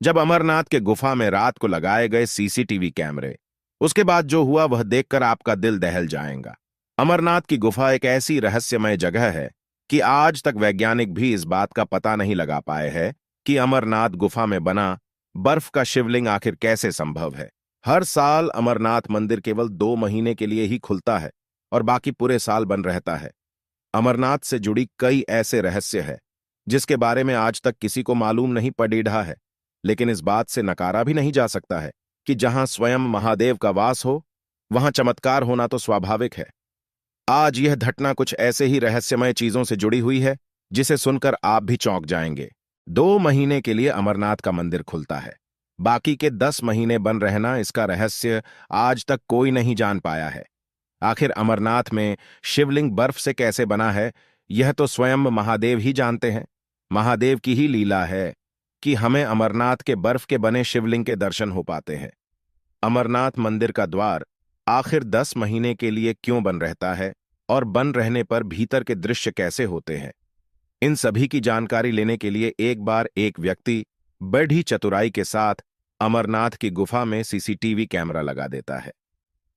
जब अमरनाथ के गुफा में रात को लगाए गए सीसीटीवी कैमरे, उसके बाद जो हुआ वह देखकर आपका दिल दहल जाएगा। अमरनाथ की गुफा एक ऐसी रहस्यमय जगह है कि आज तक वैज्ञानिक भी इस बात का पता नहीं लगा पाए हैं कि अमरनाथ गुफा में बना बर्फ का शिवलिंग आखिर कैसे संभव है। हर साल अमरनाथ मंदिर केवल 2 महीने के लिए ही खुलता है और बाकी पूरे साल बंद रहता है। अमरनाथ से जुड़ी कई ऐसे रहस्य हैं जिसके बारे में आज तक किसी को मालूम नहीं पड़ीढ़ा है, लेकिन इस बात से नकारा भी नहीं जा सकता है कि जहां स्वयं महादेव का वास हो, वहां चमत्कार होना तो स्वाभाविक है। आज यह घटना कुछ ऐसे ही रहस्यमय चीजों से जुड़ी हुई है जिसे सुनकर आप भी चौंक जाएंगे। 2 महीने के लिए अमरनाथ का मंदिर खुलता है, बाकी के 10 महीने बंद रहना, इसका रहस्य आज तक कोई नहीं जान पाया है। आखिर अमरनाथ में शिवलिंग बर्फ से कैसे बना है, यह तो स्वयं महादेव ही जानते हैं। महादेव की ही लीला है कि हमें अमरनाथ के बर्फ के बने शिवलिंग के दर्शन हो पाते हैं। अमरनाथ मंदिर का द्वार आखिर 10 महीने के लिए क्यों बंद रहता है और बंद रहने पर भीतर के दृश्य कैसे होते हैं, इन सभी की जानकारी लेने के लिए एक बार एक व्यक्ति बड़ी चतुराई के साथ अमरनाथ की गुफा में सीसीटीवी कैमरा लगा देता है।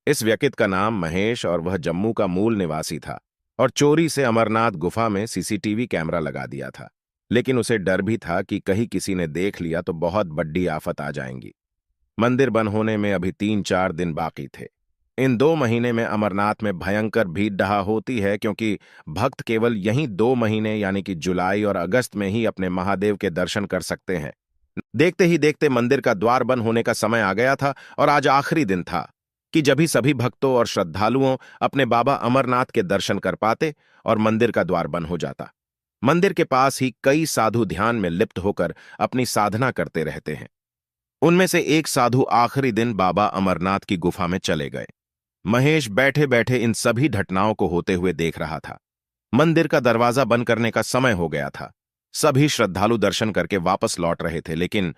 इस व्यक्ति का नाम महेश और वह जम्मू का मूल निवासी था और चोरी से अमरनाथ गुफा में सीसीटीवी कैमरा लगा दिया था। लेकिन उसे डर भी था कि कहीं किसी ने देख लिया तो बहुत बड़ी आफत आ जाएंगी। मंदिर बंद होने में अभी 3-4 दिन बाकी थे। इन 2 महीने में अमरनाथ में भयंकर भीड़ डहा होती है, क्योंकि भक्त केवल यहीं 2 महीने यानी कि जुलाई और अगस्त में ही अपने महादेव के दर्शन कर सकते हैं। देखते ही देखते मंदिर का द्वार बंद होने का समय आ गया था और आज आखिरी दिन था कि जब ही सभी भक्तों और श्रद्धालुओं अपने बाबा अमरनाथ के दर्शन कर पाते और मंदिर का द्वार बंद हो जाता। मंदिर के पास ही कई साधु ध्यान में लिप्त होकर अपनी साधना करते रहते हैं। उनमें से एक साधु आखिरी दिन बाबा अमरनाथ की गुफा में चले गए। महेश बैठे बैठे इन सभी घटनाओं को होते हुए देख रहा था। मंदिर का दरवाजा बंद करने का समय हो गया था। सभी श्रद्धालु दर्शन करके वापस लौट रहे थे, लेकिन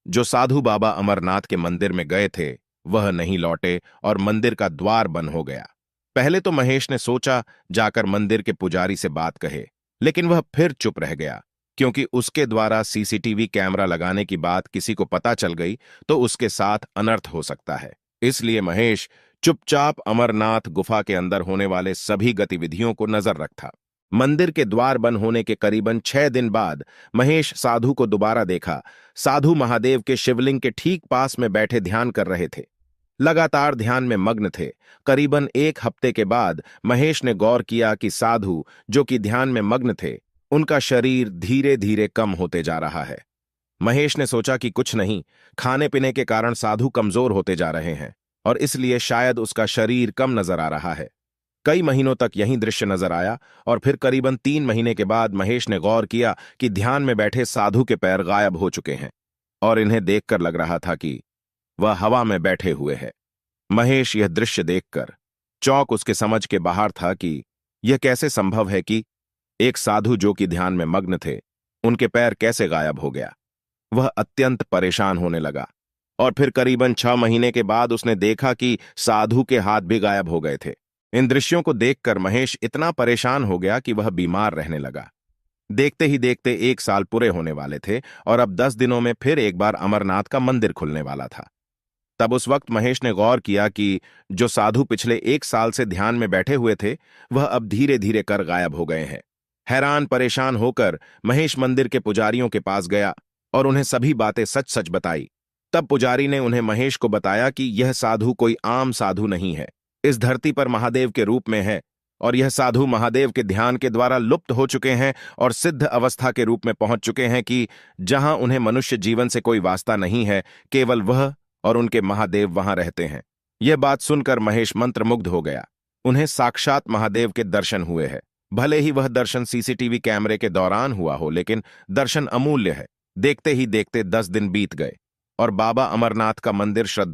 जो साधु बाबा अमरनाथ के मंदिर में गए थे वह नहीं लौटे और मंदिर का द्वार बंद हो गया। पहले तो महेश ने सोचा जाकर मंदिर के पुजारी से बात कहे, लेकिन वह फिर चुप रह गया, क्योंकि उसके द्वारा सीसीटीवी कैमरा लगाने की बात किसी को पता चल गई तो उसके साथ अनर्थ हो सकता है। इसलिए महेश चुपचाप अमरनाथ गुफा के अंदर होने वाले सभी गतिविधियों को नजर रखता। मंदिर के द्वार बंद होने के करीबन 6 दिन बाद महेश साधु को दोबारा देखा। साधु महादेव के शिवलिंग के ठीक पास में बैठे ध्यान कर रहे थे, लगातार ध्यान में मग्न थे। करीबन 1 हफ्ते के बाद महेश ने गौर किया कि साधु जो कि ध्यान में मग्न थे, उनका शरीर धीरे धीरे कम होते जा रहा है। महेश ने सोचा कि कुछ नहीं, खाने पीने के कारण साधु कमजोर होते जा रहे हैं और इसलिए शायद उसका शरीर कम नजर आ रहा है। कई महीनों तक यही दृश्य नजर आया और फिर करीबन 3 महीने के बाद महेश ने गौर किया कि ध्यान में बैठे साधु के पैर गायब हो चुके हैं और इन्हें देखकर लग रहा था कि वह हवा में बैठे हुए हैं। महेश यह दृश्य देखकर चौंक उसके समझ के बाहर था कि यह कैसे संभव है कि एक साधु जो कि ध्यान में मग्न थे, उनके पैर कैसे गायब हो गया। वह अत्यंत परेशान होने लगा और फिर करीबन 6 महीने के बाद उसने देखा कि साधु के हाथ भी गायब हो गए थे। इन दृश्यों को देखकर महेश इतना परेशान हो गया कि वह बीमार रहने लगा। देखते ही देखते 1 साल पूरे होने वाले थे और अब 10 दिनों में फिर एक बार अमरनाथ का मंदिर खुलने वाला था। तब उस वक्त महेश ने गौर किया कि जो साधु पिछले 1 साल से ध्यान में बैठे हुए थे, वह अब धीरे धीरे कर गायब हो गए हैं। हैरान परेशान होकर महेश मंदिर के पुजारियों के पास गया और उन्हें सभी बातें सच सच बताई। तब पुजारी ने उन्हें महेश को बताया कि यह साधु कोई आम साधु नहीं है, इस धरती पर महादेव के रूप में है और यह साधु महादेव के ध्यान के द्वारा लुप्त हो चुके हैं और सिद्ध अवस्था के रूप में पहुंच चुके हैं कि जहां उन्हें मनुष्य जीवन से कोई वास्ता नहीं है, केवल वह और उनके महादेव वहां रहते हैं। यह बात सुनकर महेश मंत्रमुग्ध हो गया। उन्हें साक्षात महादेव के दर्शन हुए हैं। भले ही वह दर्शन सीसीटीवी कैमरे के दौरान हुआ हो, लेकिन दर्शन अमूल्य है। देखते ही देखते 10 दिन बीत गए और बाबा अमरनाथ का मंदिर श्रद्धा